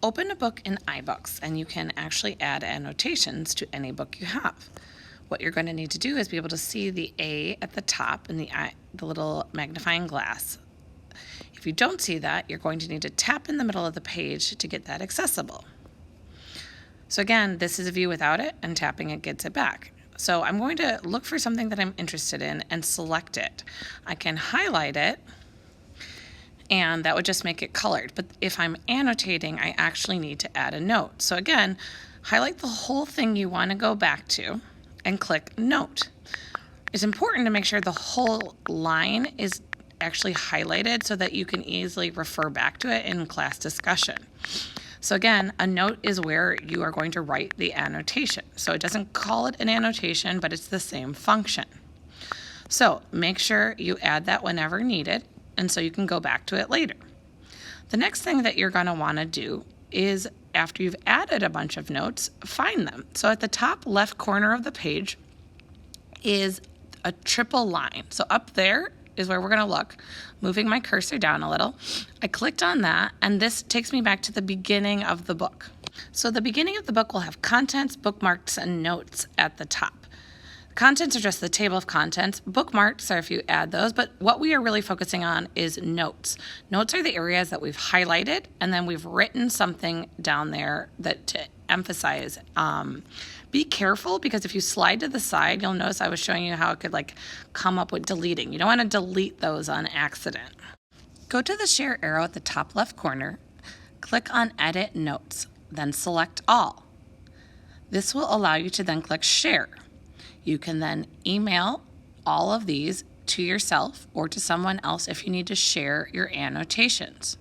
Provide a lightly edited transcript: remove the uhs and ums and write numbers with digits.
open a book in iBooks and you can actually add annotations to any book you have. What you're going to need to do is be able to see the A at the top and the little magnifying glass. If you don't see that, you're going to need to tap in the middle of the page to get that accessible. So again, this is a view without it, and tapping it gets it back. So I'm going to look for something that I'm interested in and select it. I can highlight it, and that would just make it colored. But if I'm annotating, I actually need to add a note. So again, highlight the whole thing you want to go back to and click Note. It's important to make sure the whole line is actually highlighted so that you can easily refer back to it in class discussion. So again, a note is where you are going to write the annotation. So it doesn't call it an annotation, but it's the same function. So make sure you add that whenever needed, and so you can go back to it later. The next thing that you're going to want to do is, after you've added a bunch of notes, find them. So at the top left corner of the page is a triple line. So up there is where we're going to look. Moving my cursor down a little, I clicked on that, and this takes me back to the beginning of the book. So the beginning of the book will have contents, bookmarks, and notes at the top. Contents are just the table of contents. Bookmarks are if you add those, but what we are really focusing on is notes. Notes are the areas that we've highlighted, and then we've written something down there that to emphasize. Be careful, because if you slide to the side, you'll notice I was showing you how it could come up with deleting. You don't want to delete those on accident. Go to the share arrow at the top left corner, click on Edit Notes, then select All. This will allow you to then click Share. You can then email all of these to yourself or to someone else if you need to share your annotations.